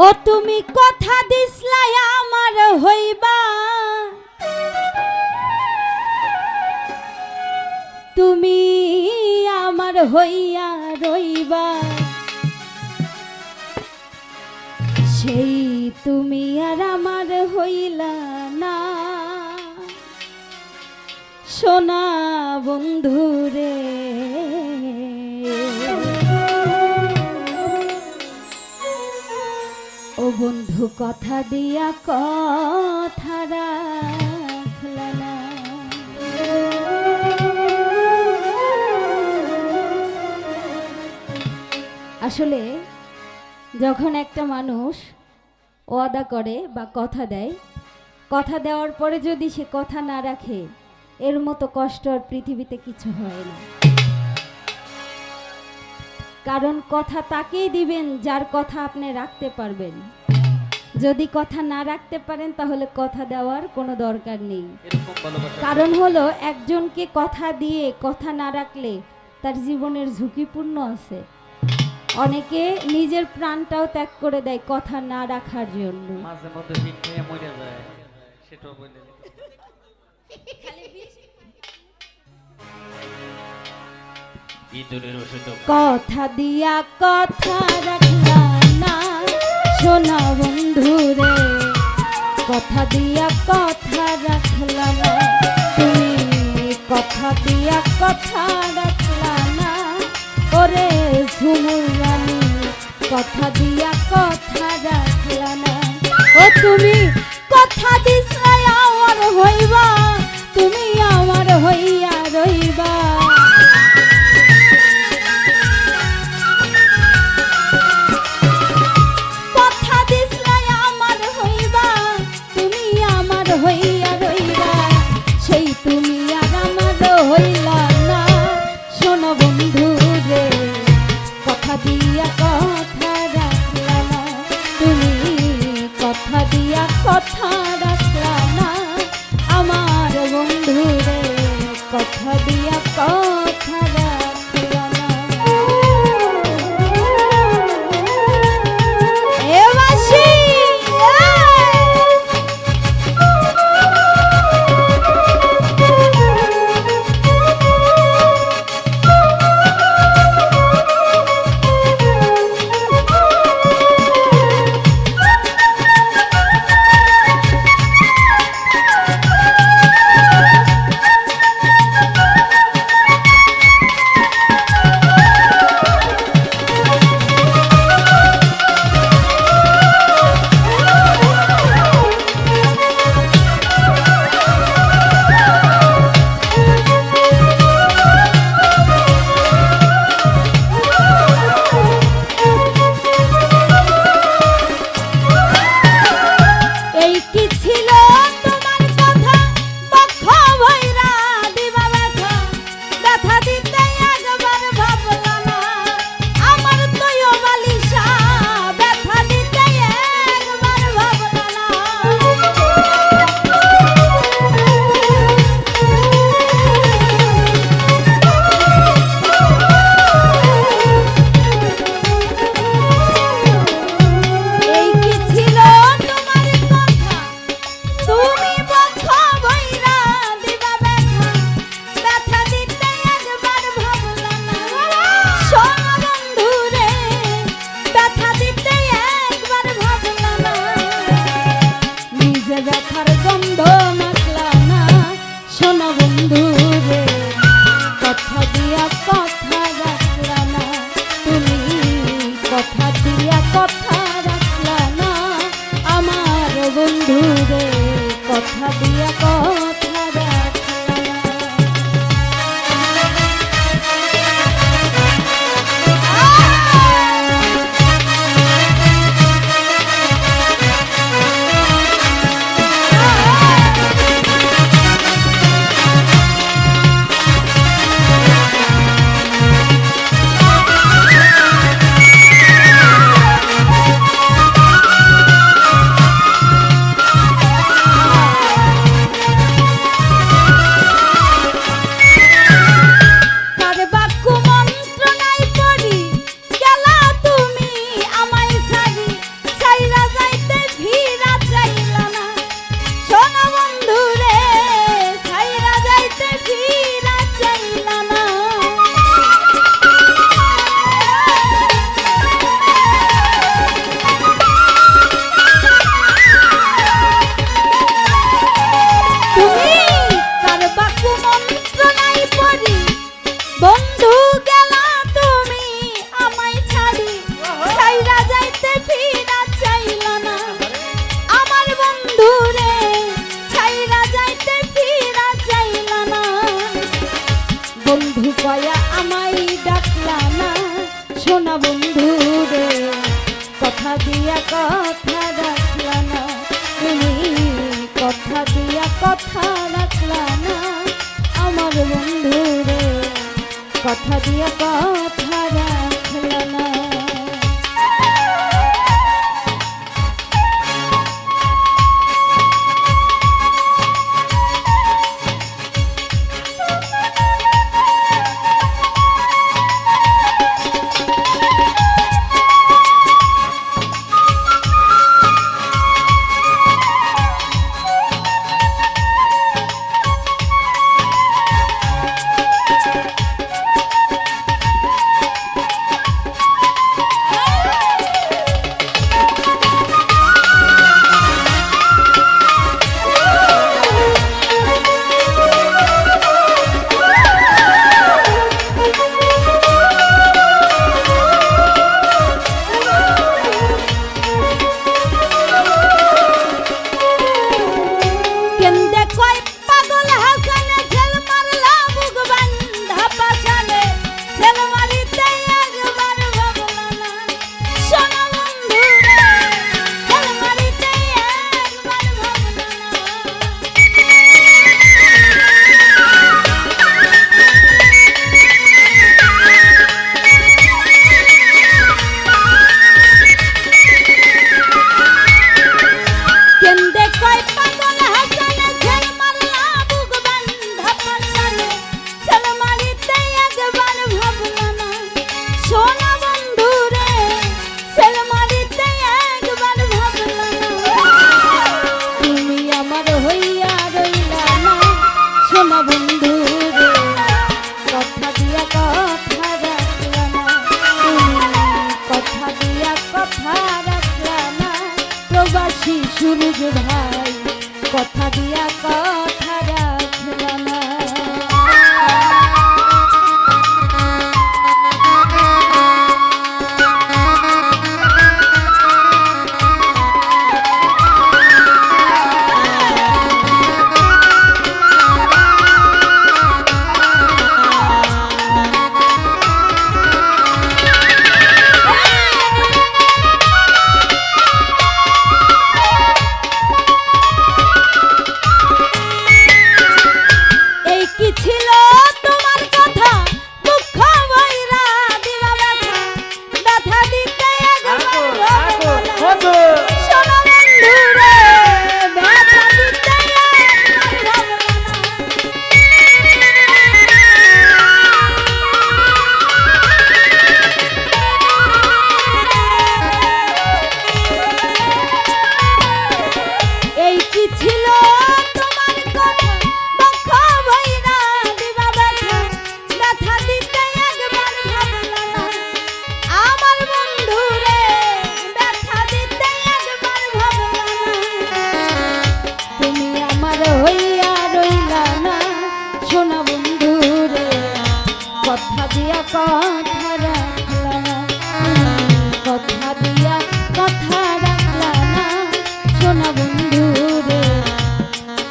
ও তুমি কথা দিসলাই আমার হইবা, তুমি আমার হইয়া রইবা, সেই তুমি আর আমার হইলা না। সোনা বন্ধুরে ও বন্ধু কথা দিয়া কথা রাখলা না। আসলে যখন একটা মানুষ ওয়াদা করে বা কথা দেয়, কথা দেওয়ার পরে যদি সে কথা না রাখে, এর মতো কষ্ট আর পৃথিবীতে কিছু হয় না। কারণ কথা তাকেই দিবেন যার কথা আপনি রাখতে পারবেন। যদি কথা না রাখতে পারেন তাহলে কথা দেওয়ার কোনো দরকার নেই। কারণ হলো একজনকে কথা দিয়ে কথা না রাখলে তার জীবনের ঝুঁকিপূর্ণ আছে। অনেকে নিজের প্রাণটাও ত্যাগ করে দেয় কথা না রাখার জন্য। মাঝে মধ্যে হিট খেয়ে মরে যায়, সেটাও বলে কথা দিয়া কথা রাখলা না সোনা বন্ধুরে, কথা দিয়া কথা রাখলা না, তুমি কথা দিয়া কথা রাখলা না। ওরে ঝুমুর রানী কথা দিয়া কথা রাখলা না। ও তুমি কথা দিছাই আমার হইবা, তুমি আমার হইয়া রইবা, কথা দিছাই আমার হইবা, তুমি আমার হইয়া রইবা, সেই তুমি আর আমার হইলা না। শোনো বন্ধু রে কথা দিয়া কথা রাখলা না, তুমি কথা দিয়া কথা রাখলা না। আমার বন্ধু রে কথা দিয়া কথা রাখলা না। এ বাসি ব্যথার গন্ধ মাখলা না। শোনো বন্ধু রে কথা দিয়া কথা রাখলা না, তুমি কথা দিয়া কথা রাখলা না। আমার বন্ধু রে কথা দিয়া কথা রাখলা না। দিয়া কথা রাখলা না তুমি, কথা দিয়া কথা রাখলা না আমার বন্ধু রে, কথা দিয়া কথা রাখলা না। সুরজ ভাই কথা দিয়া কথা রাখলা না। কথা দিয়া কথা রাখলা না, কথা দিয়া কথা রাখলা না সোনা বন্ধু রে,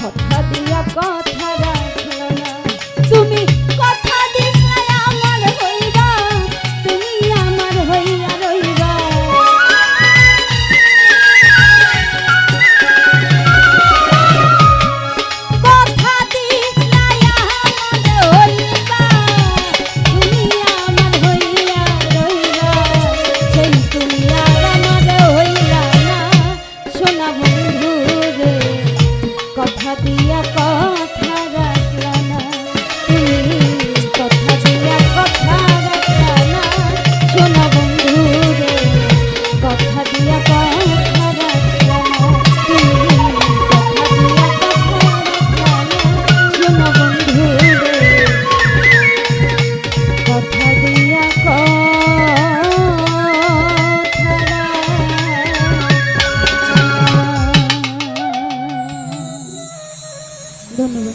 কথা দিয়া কথা রাখলা না। তুমি কথা দিলে আমার হইবা, তুমি আমার হইয়া রইবা। কথা দিলে আমার হইবা, কথা দিয়া কথা রাখলা না তুমি, কথা দিয়া কথা রাখলা না সোনা বন্ধু রে, কথা দিয়া কথা রাখলা না তুমি, কথা দিয়া কথা রাখলা না সোনা বন্ধু রে, কথা দিয়া ধন্যবাদ।